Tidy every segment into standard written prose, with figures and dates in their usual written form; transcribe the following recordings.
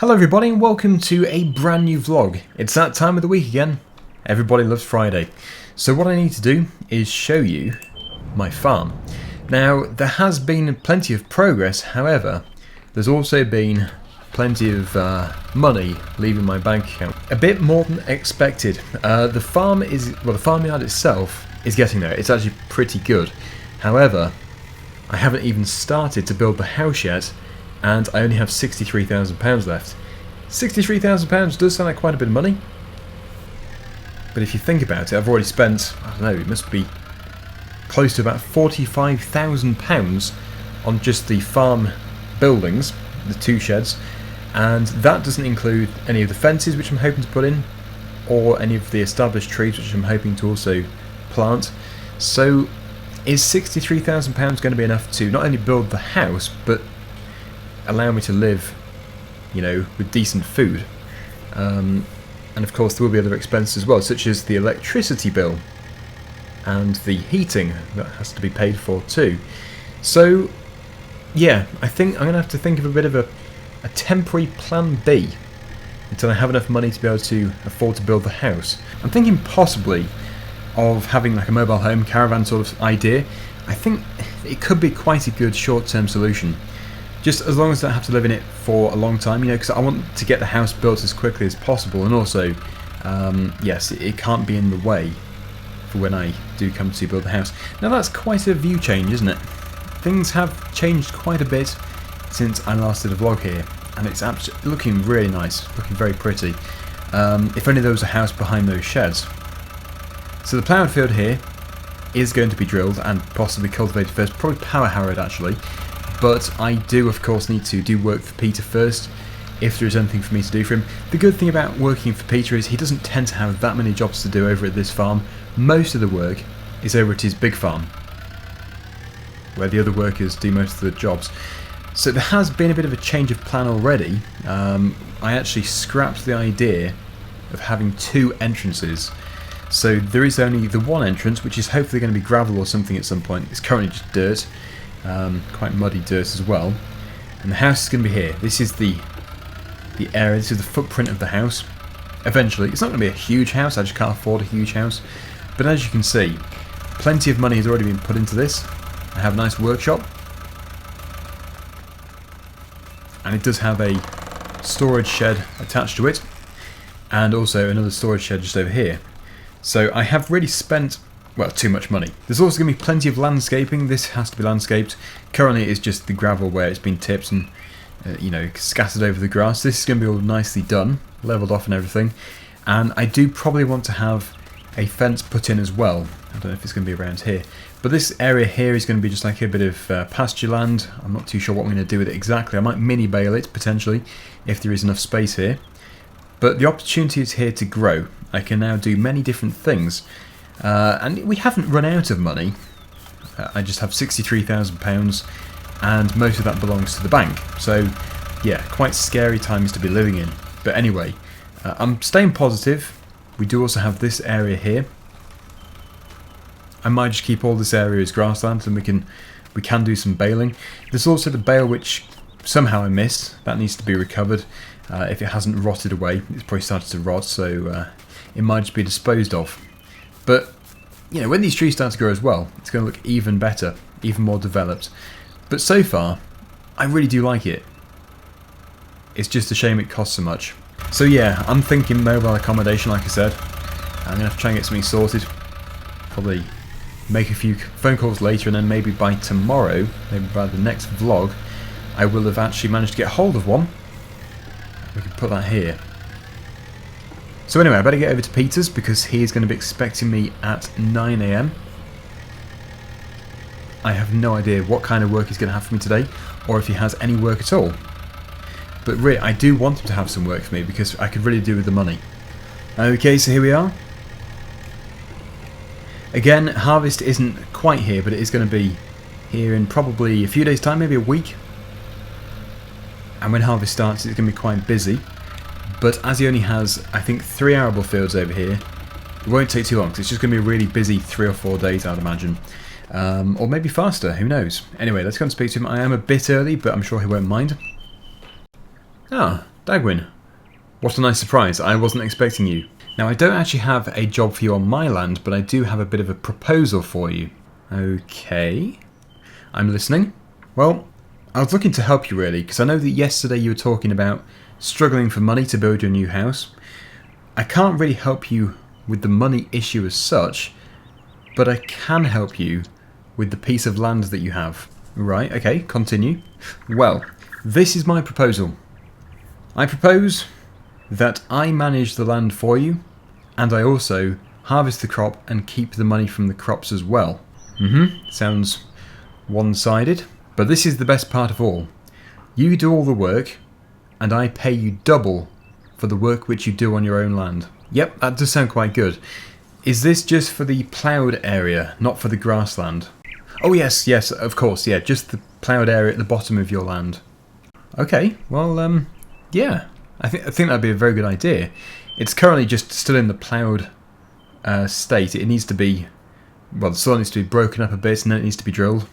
Hello everybody and welcome to a brand new vlog. It's that time of the week again. Everybody loves Friday. So what I need to do is show you my farm. Now there has been plenty of progress, however there's also been plenty of money leaving my bank account. A bit more than expected. The farmyard itself is getting there. It's actually pretty good. However, I haven't even started to build the house yet, and I only have £63,000 left. £63,000 does sound like quite a bit of money, but if you think about it, I've already spent, I don't know, it must be close to about £45,000 on just the farm buildings, the two sheds, and that doesn't include any of the fences which I'm hoping to put in, or any of the established trees which I'm hoping to also plant. So is £63,000 going to be enough to not only build the house, but allow me to live, you know, with decent food? And of course there will be other expenses as well, such as the electricity bill and the heating that has to be paid for too. So yeah, I think I'm going to have to think of a bit of a temporary plan B until I have enough money to be able to afford to build the house. I'm thinking possibly of having like a mobile home caravan sort of idea. I think it could be quite a good short-term solution. Just as long as I don't have to live in it for a long time, you know, because I want to get the house built as quickly as possible, and also, yes, it can't be in the way for when I do come to build the house. Now that's quite a view change, isn't it? Things have changed quite a bit since I last did a vlog here, and it's looking really nice, looking very pretty. If only there was a house behind those sheds. So the ploughed field here is going to be drilled and possibly cultivated first, probably power harrowed actually. But I do, of course, need to do work for Peter first, if there is anything for me to do for him. The good thing about working for Peter is he doesn't tend to have that many jobs to do over at this farm. Most of the work is over at his big farm, where the other workers do most of the jobs. So there has been a bit of a change of plan already. I actually scrapped the idea of having two entrances. So there is only the one entrance, which is hopefully going to be gravel or something at some point. It's currently just dirt. Quite muddy dirt as well, and the house is going to be here. This is the area, this is the footprint of the house. Eventually, it's not going to be a huge house, I just can't afford a huge house, but as you can see, plenty of money has already been put into this. I have a nice workshop, and it does have a storage shed attached to it, and also another storage shed just over here. So I have really spent, well, too much money. There's also going to be plenty of landscaping. This has to be landscaped. Currently it's just the gravel where it's been tipped and you know, scattered over the grass. This is going to be all nicely done, levelled off and everything. And I do probably want to have a fence put in as well. I don't know if it's going to be around here, but this area here is going to be just like a bit of pasture land. I'm not too sure what I'm going to do with it exactly. I might mini bale it potentially if there is enough space here. But the opportunity is here to grow. I can now do many different things. And we haven't run out of money. I just have £63,000 and most of that belongs to the bank. So yeah, quite scary times to be living in. But anyway, I'm staying positive. We do also have this area here. I might just keep all this area as grassland, and we can do some baling. There's also the bale which somehow I missed. That needs to be recovered. If it hasn't rotted away, it's probably started to rot, so it might just be disposed of. But, you know, when these trees start to grow as well, it's going to look even better, even more developed. But so far, I really do like it. It's just a shame it costs so much. So yeah, I'm thinking mobile accommodation, like I said. I'm going to have to try and get something sorted. Probably make a few phone calls later, and then maybe by tomorrow, maybe by the next vlog, I will have actually managed to get hold of one. We can put that here. So anyway, I better get over to Peter's because he is going to be expecting me at 9 AM. I have no idea what kind of work he's going to have for me today, or if he has any work at all. But really, I do want him to have some work for me because I could really do with the money. Okay, so here we are. Again, harvest isn't quite here, but it is going to be here in probably a few days' time, maybe a week. And when harvest starts, it's going to be quite busy. But as he only has, I think, 3 arable fields over here, it won't take too long, because it's just going to be a really busy 3 or 4 days, I'd imagine. Or maybe faster, who knows. Anyway, let's go and speak to him. I am a bit early, but I'm sure he won't mind. Ah, Daggerwin. What a nice surprise. I wasn't expecting you. Now, I don't actually have a job for you on my land, but I do have a bit of a proposal for you. Okay. I'm listening. Well, I was looking to help you really, because I know that yesterday you were talking about struggling for money to build your new house. I can't really help you with the money issue as such, but I can help you with the piece of land that you have. Right, okay, continue. Well, this is my proposal. I propose that I manage the land for you, and I also harvest the crop and keep the money from the crops as well. Sounds one-sided, but this is the best part of all. You do all the work, and I pay you double for the work which you do on your own land. Yep, that does sound quite good. Is this just for the ploughed area, not for the grassland? Oh yes, of course, yeah, just the ploughed area at the bottom of your land. Okay, well, yeah, I think that'd be a very good idea. It's currently just still in the ploughed state. It needs to be, well, the soil needs to be broken up a bit and then it needs to be drilled.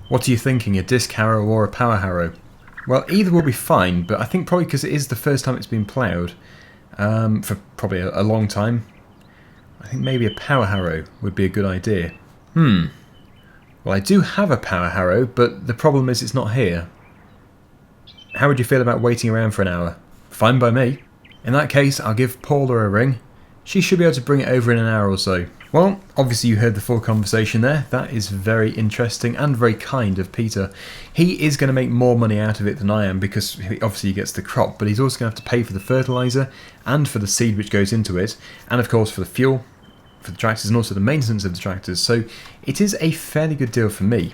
What are you thinking, a disc harrow or a power harrow? Well, either will be fine, but I think probably because it is the first time it's been ploughed, for probably a long time, I think maybe a power harrow would be a good idea. Well, I do have a power harrow, but the problem is it's not here. How would you feel about waiting around for an hour? Fine by me. In that case, I'll give Paula a ring. She should be able to bring it over in an hour or so. Well, obviously you heard the full conversation there. That is very interesting and very kind of Peter. He is going to make more money out of it than I am because obviously he gets the crop, but he's also going to have to pay for the fertiliser and for the seed which goes into it, and of course for the fuel for the tractors and also the maintenance of the tractors. So it is a fairly good deal for me,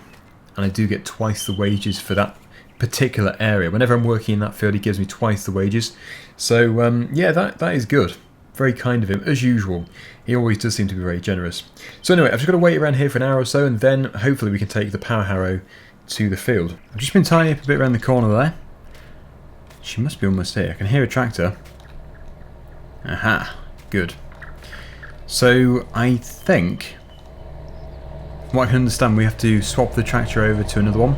and I do get twice the wages for that particular area. Whenever I'm working in that field, he gives me twice the wages. So yeah, that is good. Very kind of him, as usual. He always does seem to be very generous. So anyway, I've just got to wait around here for an hour or so, and then hopefully we can take the power harrow to the field. I've just been tidying up a bit around the corner there. She must be almost here. I can hear a tractor. Aha, good. So I think, from what I can understand, we have to swap the tractor over to another one.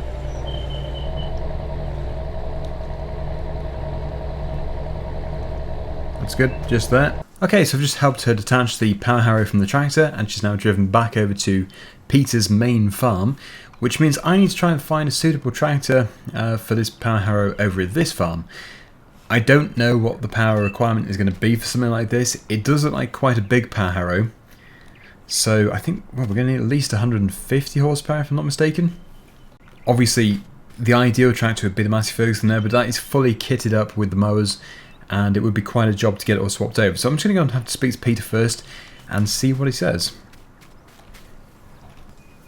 That's good, just there. Okay, so I've just helped her detach the power harrow from the tractor, and she's now driven back over to Peter's main farm, which means I need to try and find a suitable tractor for this power harrow over at this farm. I don't know what the power requirement is going to be for something like this. It does look like quite a big power harrow, so I think, well, we're going to need at least 150 horsepower if I'm not mistaken. Obviously, the ideal tractor would be the Massey Ferguson there, but that is fully kitted up with the mowers, and it would be quite a job to get it all swapped over. So I'm just going to go and have to speak to Peter first and see what he says.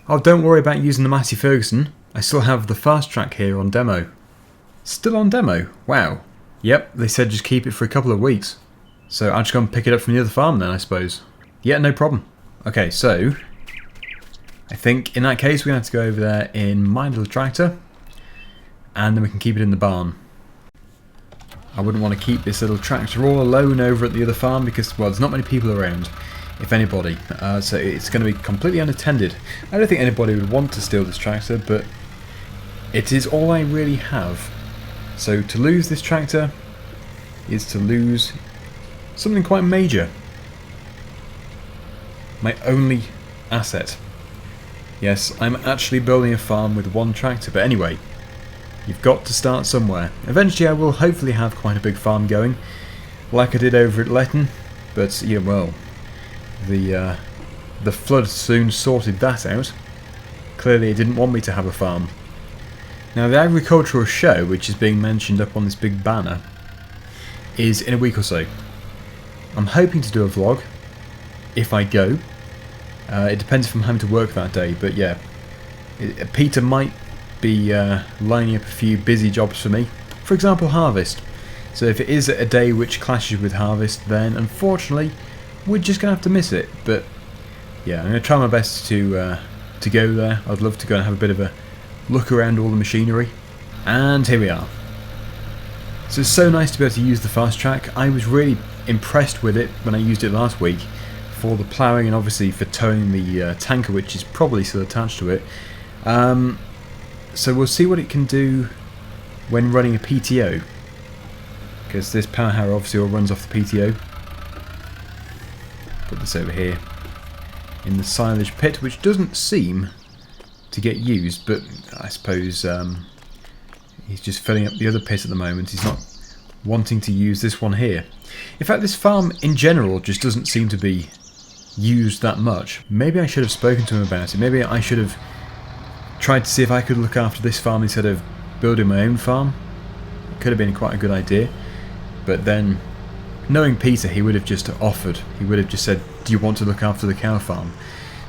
Oh, don't worry about using the Massey Ferguson. I still have the fast track here on demo. Still on demo? Wow. Yep, they said just keep it for a couple of weeks. So I'll just go and pick it up from the other farm then, I suppose. Yeah, no problem. Okay, so I think in that case we're going to have to go over there in my little tractor, and then we can keep it in the barn. I wouldn't want to keep this little tractor all alone over at the other farm because, well, there's not many people around, if anybody, so it's going to be completely unattended. I don't think anybody would want to steal this tractor, but it is all I really have. So to lose this tractor is to lose something quite major. My only asset. Yes, I'm actually building a farm with one tractor, but anyway, you've got to start somewhere. Eventually I will hopefully have quite a big farm going, like I did over at Letton, but yeah, well, the flood soon sorted that out. Clearly it didn't want me to have a farm. Now the agricultural show, which is being mentioned up on this big banner, is in a week or so. I'm hoping to do a vlog, if I go. It depends if I'm having to work that day, but yeah, Peter might be lining up a few busy jobs for me. For example, harvest. So if it is a day which clashes with harvest, then unfortunately we're just going to have to miss it. But yeah, I'm going to try my best to go there. I'd love to go and have a bit of a look around all the machinery. And here we are. So it's so nice to be able to use the fast track. I was really impressed with it when I used it last week for the ploughing and obviously for towing the tanker, which is probably still attached to it. So we'll see what it can do when running a PTO, because this power harrow obviously all runs off the PTO. Put this over here in the silage pit, which doesn't seem to get used, but I suppose he's just filling up the other pit at the moment. He's not wanting to use this one here. In fact, this farm in general just doesn't seem to be used that much. Maybe I should have spoken to him about it. Maybe I should have tried to see if I could look after this farm instead of building my own farm. It could have been quite a good idea, but then knowing Peter, he would have just offered. He would have just said, do you want to look after the cow farm?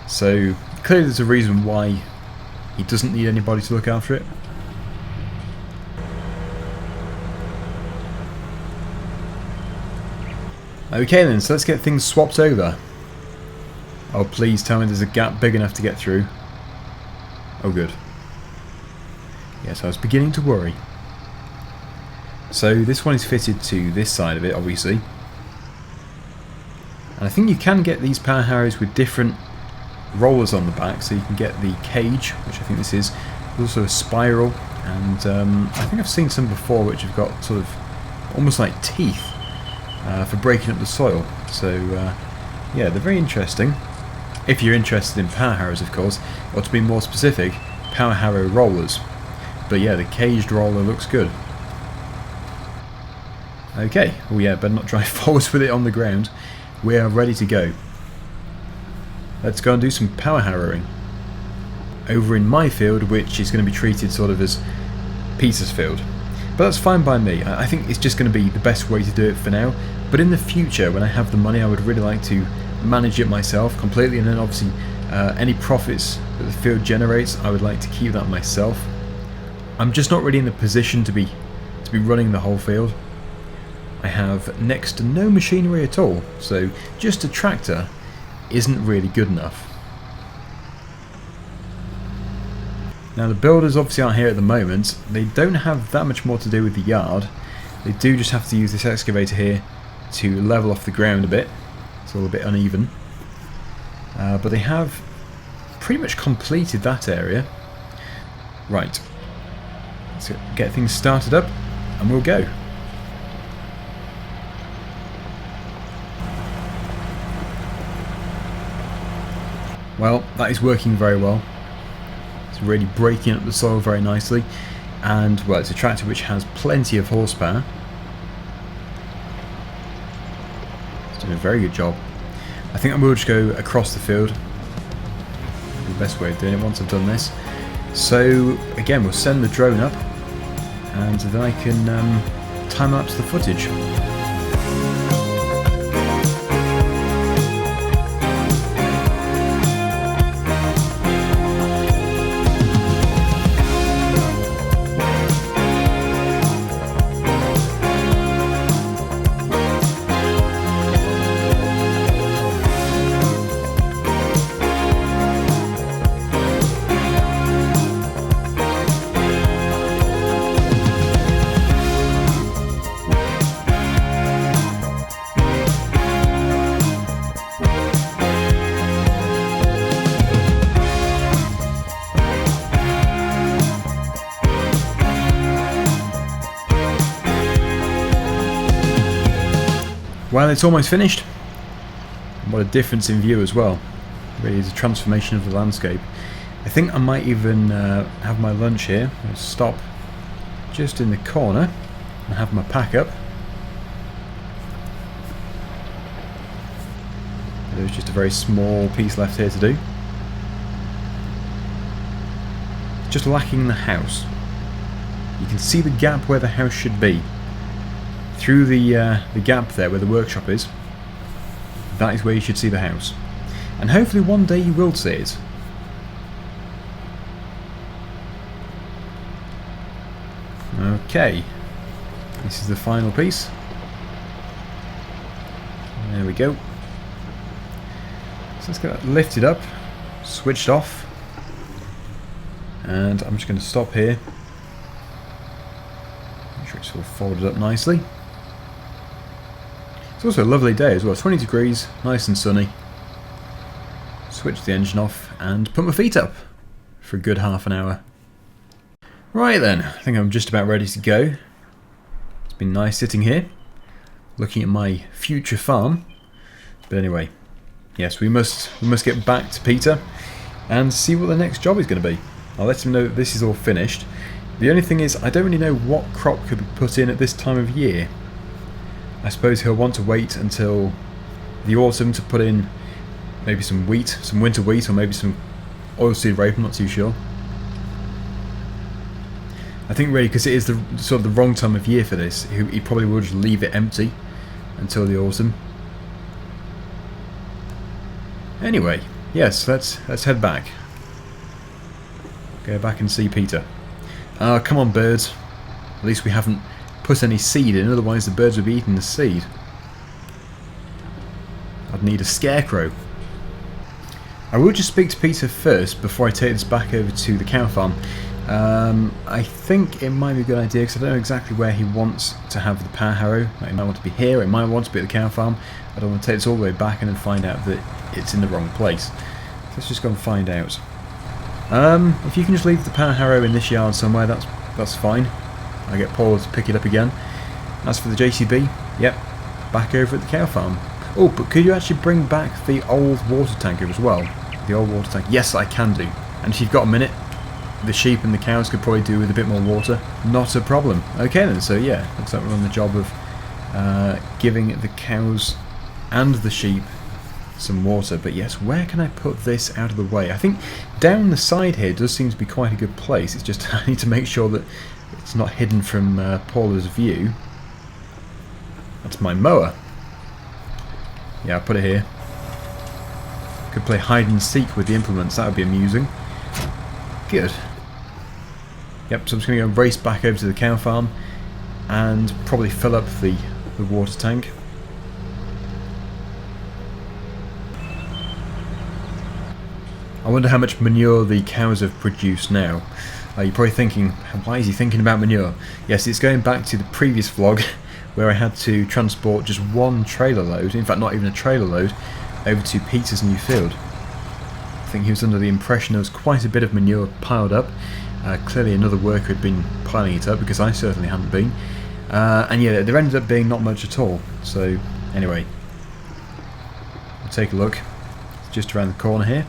So clearly there's a reason why he doesn't need anybody to look after it. Okay then, so let's get things swapped over. Oh, please tell me there's a gap big enough to get through. Oh good. Yes, I was beginning to worry. So this one is fitted to this side of it, obviously. And I think you can get these power harrows with different rollers on the back, so you can get the cage, which I think this is. There's also a spiral, and I think I've seen some before which have got sort of almost like teeth for breaking up the soil. So yeah, they're very interesting. If you're interested in power harrows, of course, or to be more specific, power harrow rollers. But yeah, the caged roller looks good. Okay, oh yeah, better not drive forwards with it on the ground. We are ready to go. Let's go and do some power harrowing. Over in my field, which is going to be treated sort of as Peter's field. But that's fine by me. I think it's just going to be the best way to do it for now. But in the future, when I have the money, I would really like to manage it myself completely, and then obviously any profits that the field generates, I would like to keep that myself. I'm just not really in the position to be running the whole field. I have next to no machinery at all, so just a tractor isn't really good enough. Now the builders obviously aren't here at the moment. They don't have that much more to do with the yard. They do just have to use this excavator here to level off the ground a bit. It's all a bit uneven. But they have pretty much completed that area. Right. Let's get things started up and we'll go. Well, that is working very well. It's really breaking up the soil very nicely, and well, it's a tractor which has plenty of horsepower. It's doing a very good job. I think I will just go across the field. The best way of doing it once I've done this. So again, we'll send the drone up, and then I can time-lapse the footage. Well, it's almost finished. What a difference in view as well. It really is a transformation of the landscape. I think I might even have my lunch here. I'll stop just in the corner and have my pack up. There's just a very small piece left here to do. Just lacking the house. You can see the gap where the house should be. Through the gap there where the workshop is, that is where you should see the house. And hopefully one day you will see it. Okay, this is the final piece. There we go. So let's get that lifted up, switched off, and I'm just going to stop here. Make sure it's all folded up nicely. It's also a lovely day as well, 20 degrees, nice and sunny. Switch the engine off and put my feet up for a good half an hour. Right then, I think I'm just about ready to go. It's been nice sitting here, looking at my future farm. But anyway, yes, we must get back to Peter and see what the next job is going to be. I'll let him know that this is all finished. The only thing is, I don't really know what crop could be put in at this time of year. I suppose he'll want to wait until the autumn to put in maybe some wheat, some winter wheat, or maybe some oilseed rape, I'm not too sure. I think really because it is the sort of the wrong time of year for this, he probably will just leave it empty until the autumn. Anyway, yes, let's head back. Go back and see Peter. Come on, birds. At least we haven't put any seed in, otherwise the birds would be eating the seed. I'd need a scarecrow. I will just speak to Peter first before I take this back over to the cow farm. I think it might be a good idea because I don't know exactly where he wants to have the power harrow. Like, it might want to be here, it might want to be at the cow farm. I don't want to take this all the way back and then find out that it's in the wrong place. So let's just go and find out. If you can just leave the power harrow in this yard somewhere, that's fine. I get Paul to pick it up again. As for the JCB, yep, back over at the cow farm. Oh, but could you actually bring back the old water tanker as well? The old water tank. Yes, I can do. And if you've got a minute, the sheep and the cows could probably do with a bit more water. Not a problem. Okay then, so yeah, looks like we're on the job of giving the cows and the sheep some water. But yes, where can I put this out of the way? I think down the side here does seem to be quite a good place. It's just I need to make sure that it's not hidden from Paula's view. That's my mower. Yeah, I'll put it here. Could play hide and seek with the implements, that would be amusing. Good. Yep, so I'm just going to go race back over to the cow farm and probably fill up the water tank. I wonder how much manure the cows have produced now. You're probably thinking, why is he thinking about manure? Yes, it's going back to the previous vlog where I had to transport just one trailer load, in fact not even a trailer load, over to Peter's new field. I think he was under the impression there was quite a bit of manure piled up. Clearly another worker had been piling it up because I certainly hadn't been. And yeah, there ended up being not much at all. So anyway, we'll take a look. It's just around the corner here.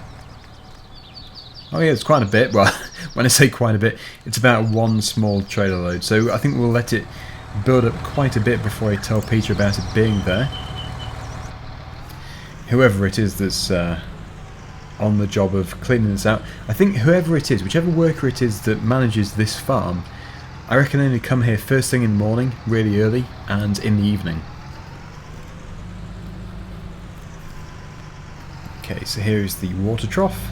Oh yeah, it's quite a bit. Well, when I say quite a bit, it's about one small trailer load. So I think we'll let it build up quite a bit before I tell Peter about it being there. Whoever it is that's on the job of cleaning this out, I think whoever it is, whichever worker it is that manages this farm, I reckon they only come here first thing in the morning, really early, and in the evening. Okay, so here is the water trough.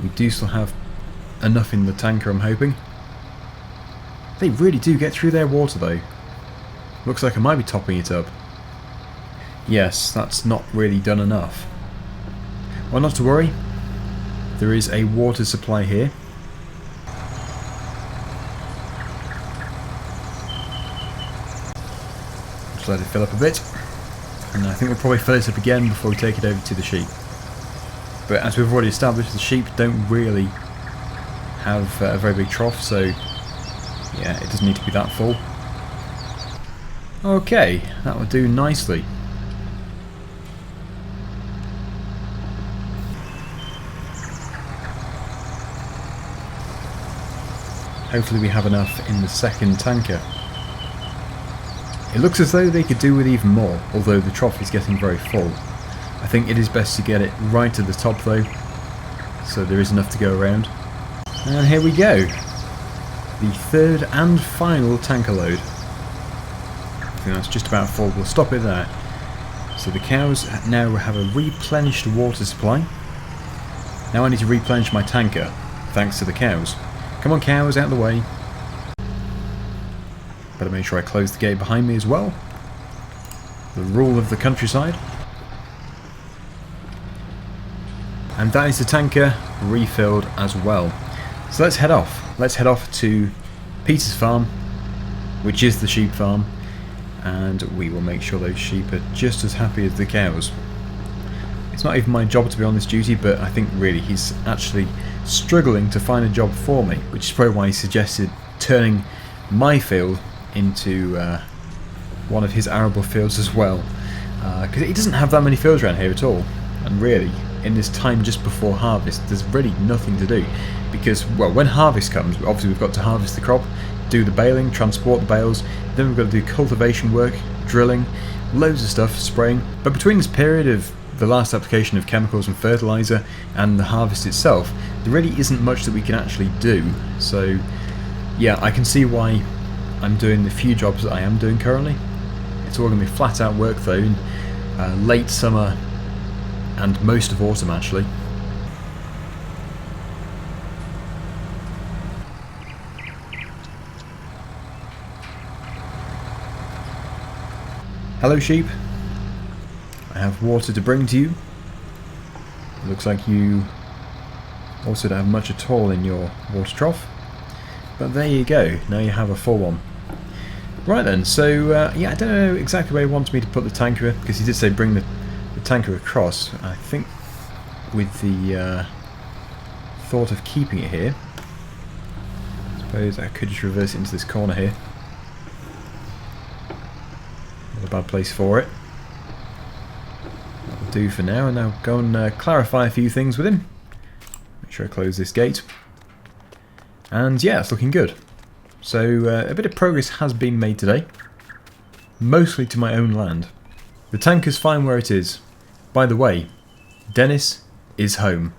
We do still have enough in the tanker, I'm hoping. They really do get through their water though. Looks like I might be topping it up. Yes, that's not really done enough. Well, not to worry. There is a water supply here. Just let it fill up a bit. And I think we'll probably fill it up again before we take it over to the sheep. But as we've already established, the sheep don't really have a very big trough, so yeah, it doesn't need to be that full. Okay, that will do nicely. Hopefully we have enough in the second tanker. It looks as though they could do with even more, although the trough is getting very full. I think it is best to get it right to the top though, so there is enough to go around. And here we go. The third and final tanker load. I think that's just about full. We'll stop it there. So the cows now have a replenished water supply. Now I need to replenish my tanker, thanks to the cows. Come on cows, out of the way. Better make sure I close the gate behind me as well. The rule of the countryside. And that is the tanker refilled as well. So let's head off. Let's head off to Peter's farm, which is the sheep farm, and we will make sure those sheep are just as happy as the cows. It's not even my job to be on this duty, but I think really he's actually struggling to find a job for me, which is probably why he suggested turning my field into one of his arable fields as well, because he doesn't have that many fields around here at all. And really, in this time just before harvest, there's really nothing to do, because, well, when harvest comes, obviously we've got to harvest the crop, do the baling, transport the bales, then we've got to do cultivation work, drilling, loads of stuff, spraying. But between this period of the last application of chemicals and fertiliser and the harvest itself, there really isn't much that we can actually do. So yeah, I can see why I'm doing the few jobs that I am doing currently. It's all going to be flat out work though in late summer and most of autumn actually. Hello sheep, I have water to bring to you. It looks like you also don't have much at all in your water trough, but there you go, now you have a full one. Right then, so yeah, I don't know exactly where he wants me to put the tanker, because he did say bring the tanker across. I think with the thought of keeping it here, I suppose I could just reverse it into this corner here. Not a bad place for it. That'll do for now, and now go and clarify a few things with him. Make sure I close this gate. And yeah, it's looking good. So a bit of progress has been made today, mostly to my own land. The tanker's fine where it is. By the way, Dennis is home.